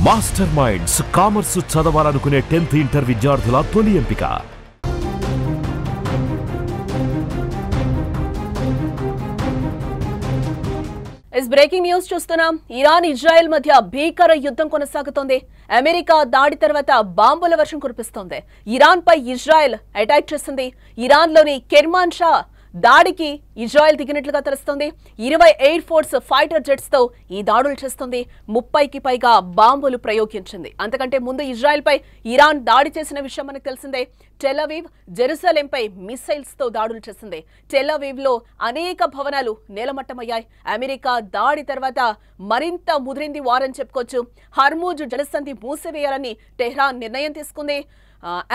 Master minds commerce చదవాలనుకునే 10th inter విద్యార్థుల తొలి ఎంపిక. బ్రేకింగ్ న్యూస్ చూస్తున్నాం. ఇరాన్ ఇజ్రాయెల్ మధ్య భీకర యుద్ధం కొనసాగుతోంది. అమెరికా దాడి తర్వాత బాంబుల వర్షం కురిపిస్తోంది. ఇరాన్ పై ఇజ్రాయెల్ అటాక్ చేసింది. ఇరాన్ లోని కెర్మాన్ షా దాడికి ఇజ్రాయెల్ దిగినట్లుగా తెలుస్తోంది. 20 ఎయిర్ ఫోర్స్ ఫైటర్ జెట్స్ తో ఈ దాడులు చేస్తుంది. 30కి పైగా బాంబులు ప్రయోగించింది. అంతకంటే ముందు ఇజ్రాయెల్ పై ఇరాన్ దాడి చేసిన విషయం మనకు తెలిసిందే. టెల్ అవీవ్, జెరూసలేంపై మిసైల్స్ తో దాడులు చేసింది. టెల్ అవీవ్ లో అనేక భవనాలు నేలమట్టమయ్యాయి. అమెరికా దాడి తర్వాత మరింత ముదిరింది వారని చెప్పుకోవచ్చు. హర్మూజ్ జలసంధి మూసివేయాలని టెహ్రాన్ నిర్ణయం తీసుకుంది.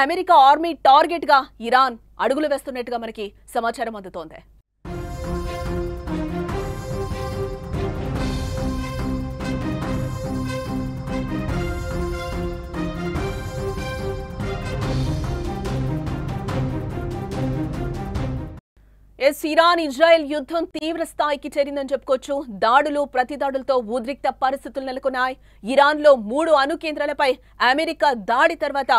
అమెరికా ఆర్మీ టార్గెట్ గా ఇరాన్ అడుగులు వేస్తున్నట్టుగా మనకి సమాచారం అందుతోంది. ఇరాన్ ఇజ్రాయెల్ యుద్ధం తీవ్ర స్థాయికి చేరిందని చెప్పుకోవచ్చు. దాడులు ప్రతిదాడులతో ఉద్రిక్త పరిస్థితులు నెలకొన్నాయి. ఇరాన్ లో 3 అణు కేంద్రాలపై అమెరికా దాడి తర్వాత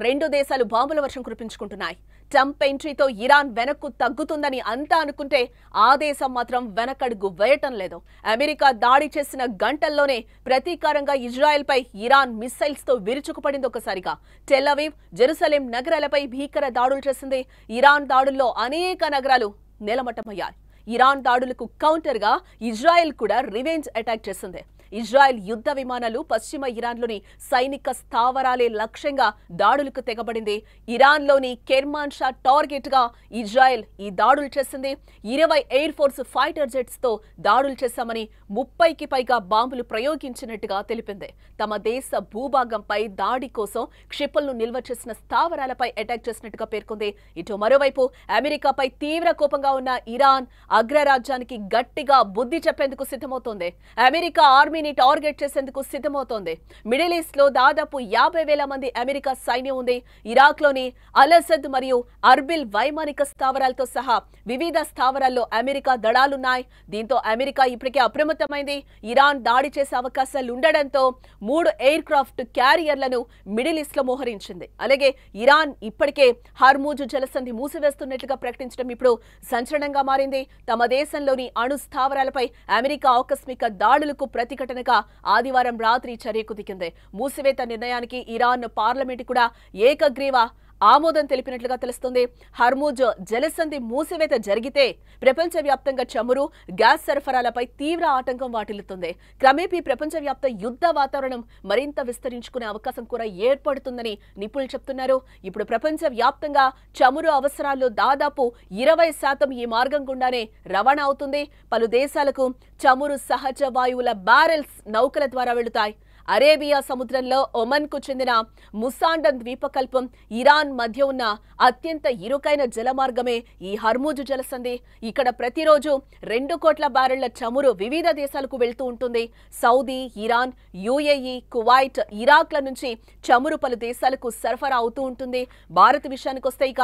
2 దేశాలు బాంబుల వర్షం కురిపించుకుంటున్నాయి. ట్రంప్ ఎంట్రీతో ఇరాన్ వెనక్కు తగ్గుతుందని అంతా అనుకుంటే ఆ దేశం మాత్రం వెనకడుగు వేయటం లేదు. అమెరికా దాడి చేసిన గంటల్లోనే ప్రతీకారంగా ఇజ్రాయెల్ పై ఇరాన్ మిసైల్స్ తో విరుచుకుపడింది. ఒకసారిగా టెల్ అవీవ్, జెరూసలేం నగరాలపై భీకర దాడులు చేసింది. ఇరాన్ దాడుల్లో అనేక నగరాలు నేలమట్టమయ్యాయి. ఇరాన్ దాడులకు కౌంటర్ గా ఇజ్రాయెల్ కూడా రివెంజ్ అటాక్ చేసింది. ఇజ్రాయెల్ యుద్ధ విమానాలు పశ్చిమ ఇరాన్లోని సైనిక స్థావరాలే లక్ష్యంగా దాడులకు తెగబడింది. ఇరాన్లోని కెర్మాన్ షా టార్గెట్ గా ఇజ్రాయెల్ ఈ దాడులు చేసింది. 20 ఎయిర్ ఫోర్స్ ఫైటర్ జెట్స్ తో దాడులు చేశామని 30కి పైగా బాంబులు ప్రయోగించినట్టుగా తెలిపింది. తమ దేశ భూభాగంపై దాడి కోసం క్షిపణులు నిల్వ చేసిన స్థావరాలపై అటాక్ చేసినట్టుగా పేర్కొంది. ఇటు మరోవైపు అమెరికాపై తీవ్ర కోపంగా ఉన్న ఇరాన్ అగ్రరాజ్యానికి గట్టిగా బుద్ధి చెప్పేందుకు సిద్ధమవుతోంది. అమెరికా ఆర్మీని టార్గెట్ చేసేందుకు సిద్ధమవుతోంది. మిడిల్ ఈస్ట్ లో దాదాపు 50,000 మంది అమెరికా సైన్యం ఉంది. ఇరాక్ లోని అల్-అసద్ మరియు అర్బిల్ వైమానిక స్థావరాలతో సహా వివిధ స్థావరాల్లో అమెరికా దళాలున్నాయి. దీంతో అమెరికా ఇప్పటికే అప్రమత్తమైంది. ఇరాన్ దాడి చేసే అవకాశాలు ఉండడంతో 3 ఎయిర్ క్రాఫ్ట్ క్యారియర్లను మిడిల్ ఈస్ట్ లో మోహరించింది. అలాగే ఇరాన్ ఇప్పటికే హర్మూజ్ జలసంధి మూసివేస్తున్నట్లుగా ప్రకటించడం ఇప్పుడు సంచలనంగా మారింది. తమ దేశంలోని అణు స్థావరాలపై అమెరికా ఆకస్మిక దాడులకు ప్రతిఘటనగా ఆదివారం రాత్రి చర్యకు దిగింది. మూసివేత నిర్ణయానికి ఇరాన్ పార్లమెంటు కూడా ఏకగ్రీవ ఆమోదం తెలిపినట్లుగా తెలుస్తుంది. హర్మూజ్ జలసంధి మూసివేత జరిగితే ప్రపంచవ్యాప్తంగా చమురు, గ్యాస్ సరఫరాలపై తీవ్ర ఆటంకం వాటిల్లుతుంది. క్రమేపీ ప్రపంచవ్యాప్త యుద్ధ వాతావరణం మరింత విస్తరించుకునే అవకాశం కూడా ఏర్పడుతుందని నిపుణులు చెప్తున్నారు. ఇప్పుడు ప్రపంచవ్యాప్తంగా చమురు అవసరాల్లో దాదాపు 20% ఈ మార్గం గుండానే రవాణా అవుతుంది. పలు దేశాలకు చమురు సహజ వాయువుల బ్యారెల్స్ నౌకల ద్వారా వెళుతాయి. అరేబియా సముద్రంలో ఒమన్ కు చెందిన ముసాండన్ ద్వీపకల్పం, ఇరాన్ మధ్య ఉన్న అత్యంత ఇరుకైన జలమార్గమే ఈ హర్మూజ్ జలసంధి. ఇక్కడ ప్రతిరోజు 2 కోట్ల బ్యారెళ్ల చమురు వివిధ దేశాలకు వెళ్తూ ఉంటుంది. సౌదీ, ఇరాన్, యుఏఈ, కువైట్, ఇరాక్ల నుంచి చమురు పలు దేశాలకు సరఫరా అవుతూ ఉంటుంది. భారత్ విషయానికి వస్తే ఇక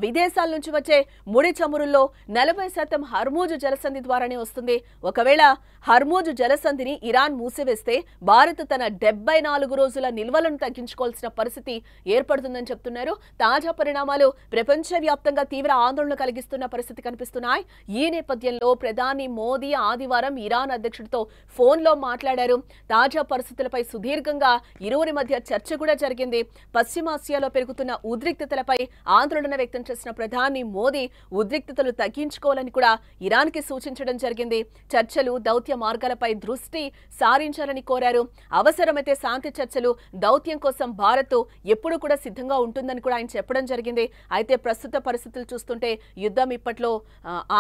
విదేశాల నుంచి వచ్చే ముడి చమురుల్లో 40% హర్మూజ్ జలసంధి ద్వారానే వస్తుంది. ఒకవేళ హర్మూజ్ జలసంధిని ఇరాన్ మూసివేస్తే భారత్ తన 74 రోజుల నిల్వలను తగ్గించుకోవాల్సిన పరిస్థితి ఏర్పడుతుందని చెప్తున్నారు. తాజా పరిణామాలు ప్రపంచవ్యాప్తంగా తీవ్ర ఆందోళన కలిగిస్తున్న పరిస్థితి కనిపిస్తున్నాయి. ఈ నేపథ్యంలో ప్రధాని మోదీ ఆదివారం ఇరాన్ అధ్యక్షుడితో ఫోన్లో మాట్లాడారు. తాజా పరిస్థితులపై సుదీర్ఘంగా ఇరువురి మధ్య చర్చ కూడా జరిగింది. పశ్చిమాసియాలో పెరుగుతున్న ఉద్రిక్తతలపై ఆందోళన వ్యక్తం చేసిన ప్రధాని మోదీ ఉద్రిక్తతలు తగ్గించుకోవాలని కూడా ఇరాన్కి సూచించడం జరిగింది. చర్చలు, దౌత్య మార్గాలపై దృష్టి సారించాలని కోరారు. అవసరమైతే శాంతి చర్చలు, దౌత్యం కోసం భారత్ ఎప్పుడు కూడా సిద్ధంగా ఉంటుందని కూడా ఆయన చెప్పడం జరిగింది. అయితే ప్రస్తుత పరిస్థితులు చూస్తుంటే యుద్ధం ఇప్పట్లో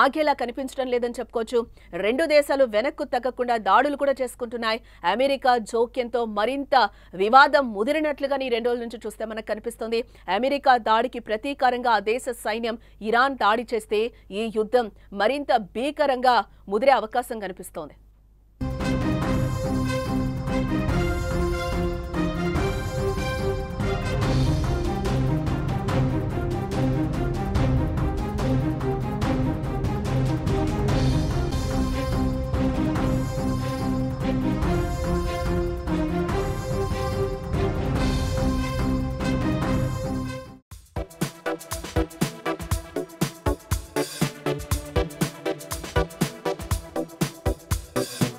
ఆగేలా కనిపించడం లేదని చెప్పుకోవచ్చు. 2 దేశాలు వెనక్కు తగ్గకుండా దాడులు కూడా చేసుకుంటున్నాయి. అమెరికా జోక్యంతో మరింత వివాదం ముదిరినట్లుగా ఈ 2 రోజుల నుంచి చూస్తే మనకు కనిపిస్తుంది. అమెరికా దాడికి ప్రతీకారంగా ఆ దేశ సైన్యం ఇరాన్ దాడి చేస్తే ఈ యుద్ధం మరింత భీకరంగా ముదిరే అవకాశం కనిపిస్తోంది. Thank you.